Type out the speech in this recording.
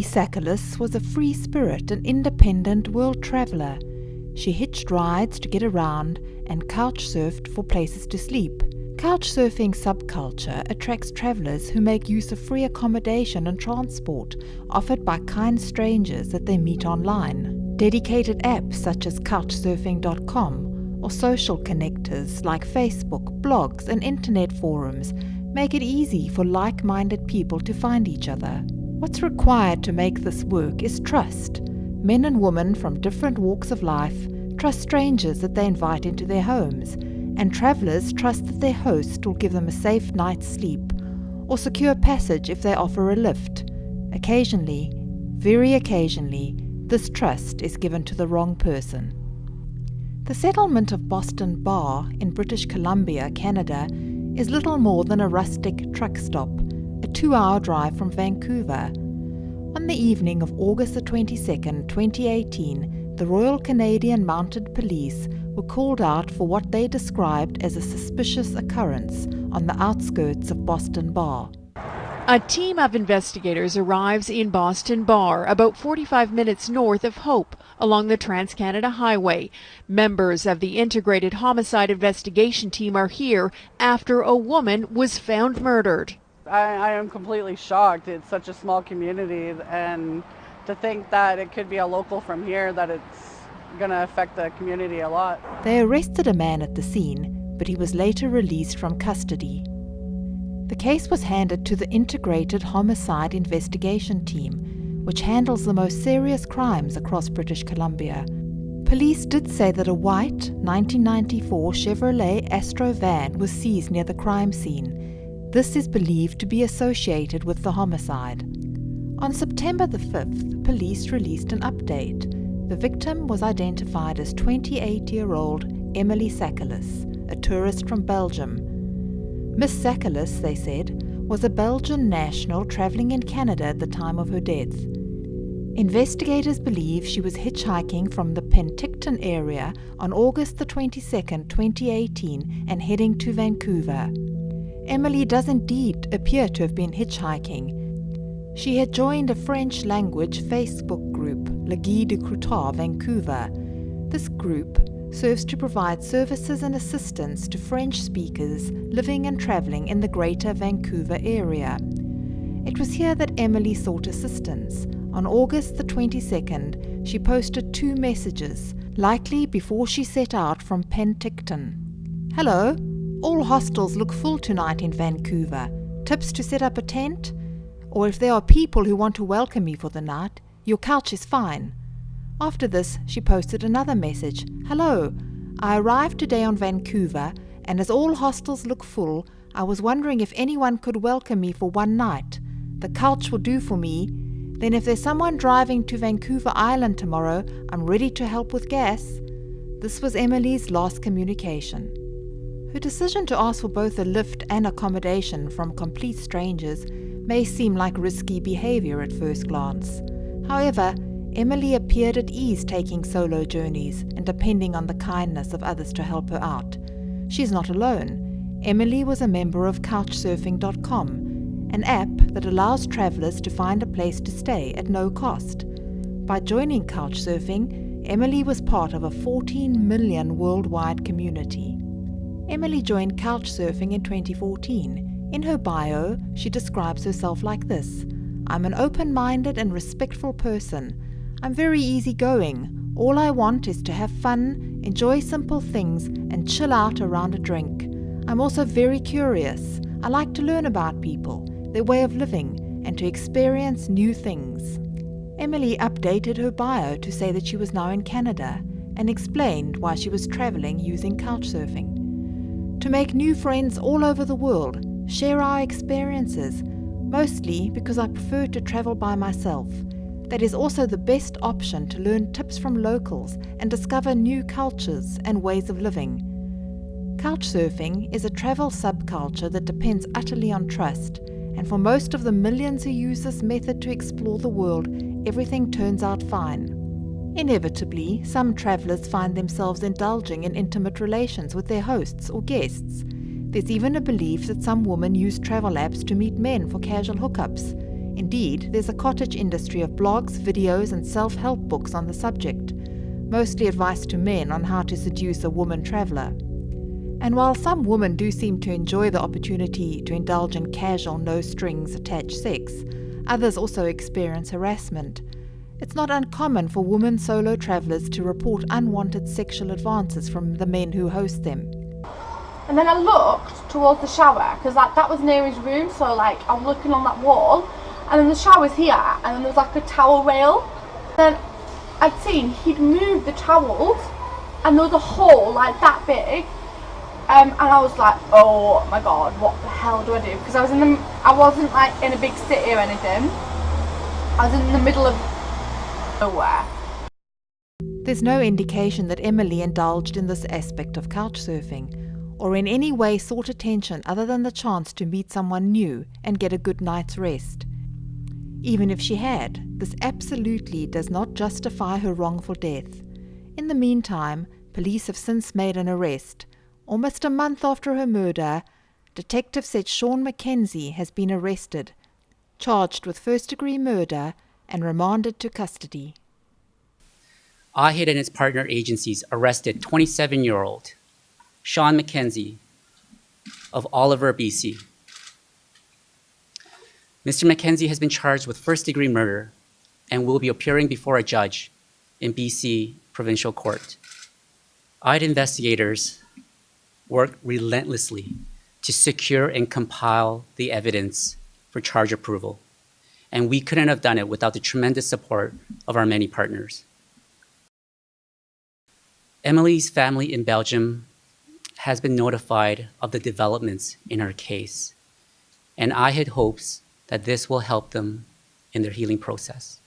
Emily Sakalis was a free spirit and independent world traveller. She hitched rides to get around and couch-surfed for places to sleep. Couchsurfing subculture attracts travellers who make use of free accommodation and transport offered by kind strangers that they meet online. Dedicated apps such as Couchsurfing.com or social connectors like Facebook, blogs and internet forums make it easy for like-minded people to find each other. What's required to make this work is trust. Men and women from different walks of life trust strangers that they invite into their homes, and travellers trust that their host will give them a safe night's sleep or secure passage if they offer a lift. Occasionally, very occasionally, this trust is given to the wrong person. The settlement of Boston Bar in British Columbia, Canada, is little more than a rustic truck stop, a 2-hour drive from Vancouver. On the evening of August the 22nd, 2018, the Royal Canadian Mounted Police were called out for what they described as a suspicious occurrence on the outskirts of Boston Bar. A team of investigators arrives in Boston Bar, about 45 minutes north of Hope, along the Trans-Canada Highway. Members of the Integrated Homicide Investigation Team are here after a woman was found murdered. I am completely shocked. It's such a small community, and to think that it could be a local from here, that it's going to affect the community a lot. They arrested a man at the scene, but he was later released from custody. The case was handed to the Integrated Homicide Investigation Team, which handles the most serious crimes across British Columbia. Police did say that a white 1994 Chevrolet Astro van was seized near the crime scene. This is believed to be associated with the homicide. On September the 5th, police released an update. The victim was identified as 28-year-old Emily Sakalis, a tourist from Belgium. Miss Sakalis, they said, was a Belgian national travelling in Canada at the time of her death. Investigators believe she was hitchhiking from the Penticton area on August the 22nd, 2018 and heading to Vancouver. Emily does indeed appear to have been hitchhiking. She had joined a French-language Facebook group, Le Guide de Croutard, Vancouver. This group serves to provide services and assistance to French speakers living and travelling in the greater Vancouver area. It was here that Emily sought assistance. On August the 22nd, she posted 2 messages, likely before she set out from Penticton. Hello, all hostels look full tonight in Vancouver. Tips to set up a tent? Or if there are people who want to welcome me for the night, your couch is fine. After this, she posted another message. Hello, I arrived today on Vancouver, and as all hostels look full, I was wondering if anyone could welcome me for one night. The couch will do for me. Then if there's someone driving to Vancouver Island tomorrow, I'm ready to help with gas. This was Emily's last communication. Her decision to ask for both a lift and accommodation from complete strangers may seem like risky behavior at first glance. However, Emily appeared at ease taking solo journeys and depending on the kindness of others to help her out. She's not alone. Emily was a member of Couchsurfing.com, an app that allows travelers to find a place to stay at no cost. By joining Couchsurfing, Emily was part of a 14 million worldwide community. Emily joined Couchsurfing in 2014. In her bio, she describes herself like this: I'm an open-minded and respectful person. I'm very easygoing. All I want is to have fun, enjoy simple things, and chill out around a drink. I'm also very curious. I like to learn about people, their way of living, and to experience new things. Emily updated her bio to say that she was now in Canada and explained why she was traveling using Couchsurfing. To make new friends all over the world, share our experiences, mostly because I prefer to travel by myself. That is also the best option to learn tips from locals and discover new cultures and ways of living. Couchsurfing is a travel subculture that depends utterly on trust, and for most of the millions who use this method to explore the world, everything turns out fine. Inevitably, some travelers find themselves indulging in intimate relations with their hosts or guests. There's even a belief that some women use travel apps to meet men for casual hookups. Indeed, there's a cottage industry of blogs, videos, and self-help books on the subject, mostly advice to men on how to seduce a woman traveller. And while some women do seem to enjoy the opportunity to indulge in casual, no-strings-attached sex, others also experience harassment. It's not uncommon for women solo travellers to report unwanted sexual advances from the men who host them. And then I looked towards the shower, because that was near his room, so I was looking on that wall, and then the shower's here, and then there was a towel rail. Then I'd seen he'd moved the towels, and there was a hole that big. And I was like, oh my god, what the hell do I do? Because I wasn't in a big city or anything. I was in the middle of nowhere. There's no indication that Emily indulged in this aspect of couchsurfing, or in any way sought attention other than the chance to meet someone new and get a good night's rest. Even if she had, this absolutely does not justify her wrongful death. In the meantime, police have since made an arrest. Almost a month after her murder, detectives said Sean Mackenzie has been arrested, charged with first-degree murder, and remanded to custody. IHIT and its partner agencies arrested 27-year-old Sean Mackenzie of Oliver, BC. Mr. Mackenzie has been charged with first-degree murder and will be appearing before a judge in BC Provincial Court. IHIT investigators worked relentlessly to secure and compile the evidence for charge approval, and we couldn't have done it without the tremendous support of our many partners. Emily's family in Belgium has been notified of the developments in her case, and IHIT hopes that this will help them in their healing process.